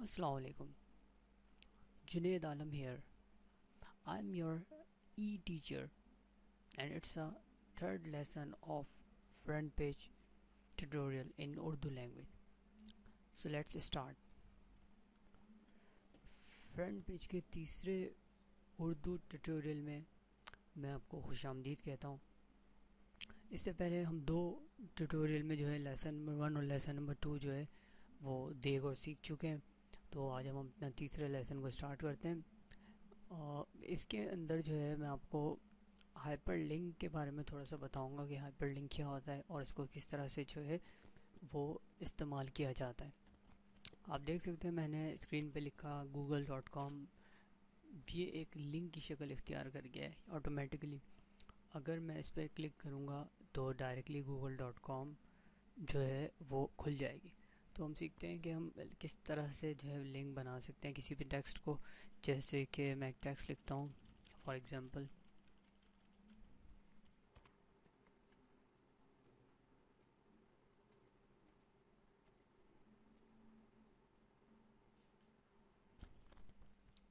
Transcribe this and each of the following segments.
Assalamu alaikum. Junaid Alam here. I'm your e-teacher and it's a third lesson of front page tutorial in Urdu language. So let's start. Front page के तीसरे Urdu tutorial में मैं आपको खुशामदीद कहता हूँ. इससे पहले हम दो ट्यूटोरियल में जो है लेसन नंबर 1 और लेसन नंबर 2 जो है वो देख और सीख चुके हैं. तो आज हम अपना तीसरे लेसन को स्टार्ट करते हैं. इसके अंदर जो है मैं आपको हाइपर लिंक के बारे में थोड़ा सा बताऊंगा कि हाइपर लिंक क्या होता है और इसको किस तरह से जो है वो इस्तेमाल किया जाता है. आप देख सकते हैं मैंने स्क्रीन पे लिखा google.com. ये एक लिंक की शक्ल इख्तियार कर गया है ऑटोमेटिकली. अगर मैं इस पर क्लिक करूँगा तो डायरेक्टली google.com जो है वो खुल जाएगी. तो हम सीखते हैं कि हम किस तरह से जो है लिंक बना सकते हैं किसी भी टेक्स्ट को. जैसे कि मैं एक टेक्स्ट लिखता हूँ फॉर एग्जांपल,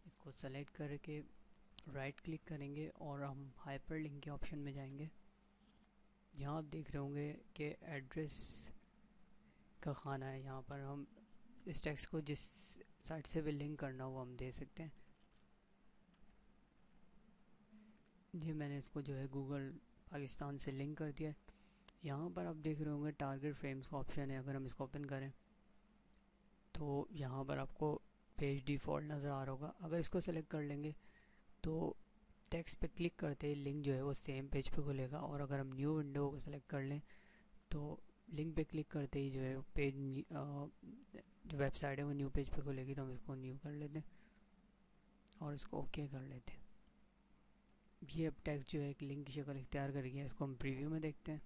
इसको सेलेक्ट करके राइट क्लिक करेंगे और हम हाइपर लिंक के ऑप्शन में जाएंगे. यहाँ आप देख रहे होंगे कि एड्रेस का खाना है. यहाँ पर हम इस टेक्स्ट को जिस साइट से भी लिंक करना हो वो हम दे सकते हैं. ये मैंने इसको जो है गूगल पाकिस्तान से लिंक कर दिया है. यहाँ पर आप देख रहे होंगे टारगेट फ्रेम्स का ऑप्शन है. अगर हम इसको ओपन करें तो यहाँ पर आपको पेज डिफ़ॉल्ट नज़र आ रहा होगा. अगर इसको सेलेक्ट कर लेंगे तो टेक्स्ट पे क्लिक करते ही लिंक जो है वो सेम पेज पे खुलेगा. और अगर हम न्यू विंडो को सेलेक्ट कर लें तो लिंक पे क्लिक करते ही जो है पेज जो वेबसाइट है वो न्यू पेज पे खुलेगी. तो हम इसको न्यू कर लेते हैं और इसको ओके कर लेते हैं. ये अब टेक्स्ट जो है एक लिंक की शक्ल इख्तियार कर गया. इसको हम प्रीव्यू में देखते हैं.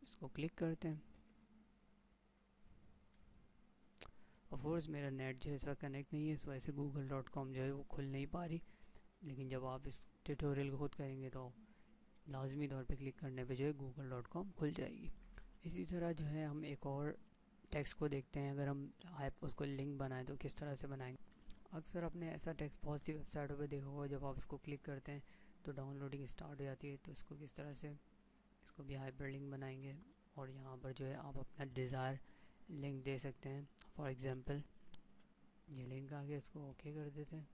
इसको क्लिक करते हैं. ऑफ कोर्स मेरा नेट जो है इस वक्त कनेक्ट नहीं है, इस वजह से google.com जो है वो खुल नहीं पा रही. लेकिन जब आप इस ट्यूटोरियल को खुद करेंगे तो लाजमी तौर पे क्लिक करने पे जो है google.com खुल जाएगी. इसी तरह जो है हम एक और टेक्स्ट को देखते हैं. अगर हम उसको लिंक बनाएं तो किस तरह से बनाएंगे. अक्सर आपने ऐसा टेक्स्ट बहुत सी वेबसाइटों पे देखा होगा, जब आप इसको क्लिक करते हैं तो डाउनलोडिंग स्टार्ट हो जाती है. तो इसको किस तरह से इसको भी हाइपर लिंक बनाएंगे और यहाँ पर जो है आप अपना डिज़ायर लिंक दे सकते हैं. फॉर एग्जांपल ये लिंक आ गया, इसको ओके कर देते हैं.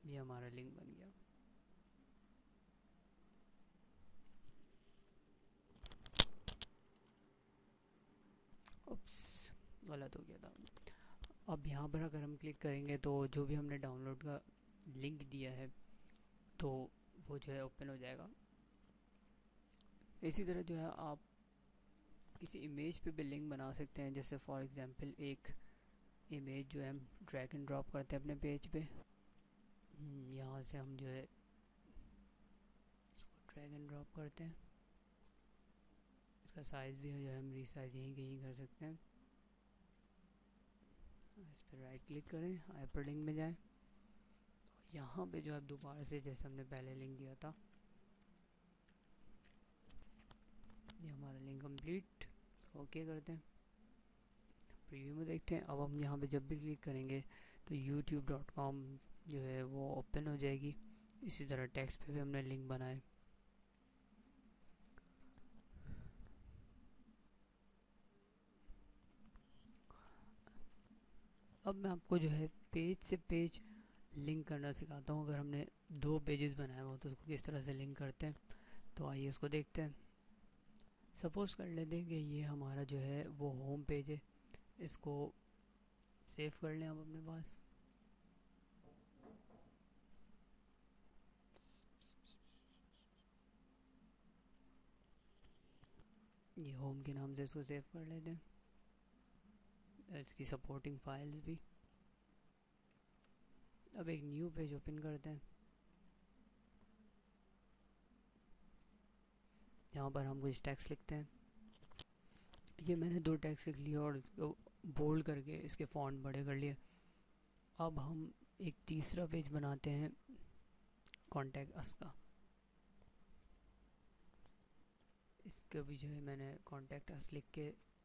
ये हमारा लिंक बन गया. उप्स, गलत हो गया था. अब यहाँ पर अगर हम क्लिक करेंगे तो जो भी हमने डाउनलोड का लिंक दिया है तो वो जो है ओपन हो जाएगा. इसी तरह जो है आप किसी इमेज पे भी लिंक बना सकते हैं. जैसे फॉर एग्जांपल एक इमेज जो है हम ड्रैग एंड ड्रॉप करते हैं अपने पेज पे. यहाँ से हम जो है इसको ड्रैग एंड ड्रॉप करते हैं. इसका साइज़ भी जो है हम रीसाइज यहीं कहीं कर सकते हैं. इस पर राइट क्लिक करें, हाइपर लिंक में जाएं. यहाँ पे जो है दोबारा से जैसे हमने पहले लिंक दिया था, ये हमारा लिंक कंप्लीट. इसको ओके करते हैं. प्रीव्यू में देखते हैं. अब हम यहाँ पे जब भी क्लिक करेंगे तो youtube.com जो है वो ओपन हो जाएगी. इसी तरह टेक्स्ट पे भी हमने लिंक बनाए. अब मैं आपको जो है पेज से पेज लिंक करना सिखाता हूँ. अगर हमने दो पेजेस बनाए हो तो उसको किस तरह से लिंक करते हैं. तो आइए इसको देखते हैं. सपोज़ कर लेते हैं कि ये हमारा जो है वो होम पेज है. इसको सेव कर लें आप अपने पास. ये होम के नाम से इसको सेव कर लेते हैं. इसकी सपोर्टिंग फाइल्स भी. अब एक न्यू पेज ओपन करते हैं. यहाँ पर हम कुछ टेक्स्ट लिखते हैं. ये मैंने दो टेक्स्ट लिख लिए और बोल्ड करके इसके फॉन्ट बड़े कर लिए. अब हम एक तीसरा पेज बनाते हैं कॉन्टैक्ट अस का. इसका भी जो है मैंने कॉन्टैक्ट अस लिख के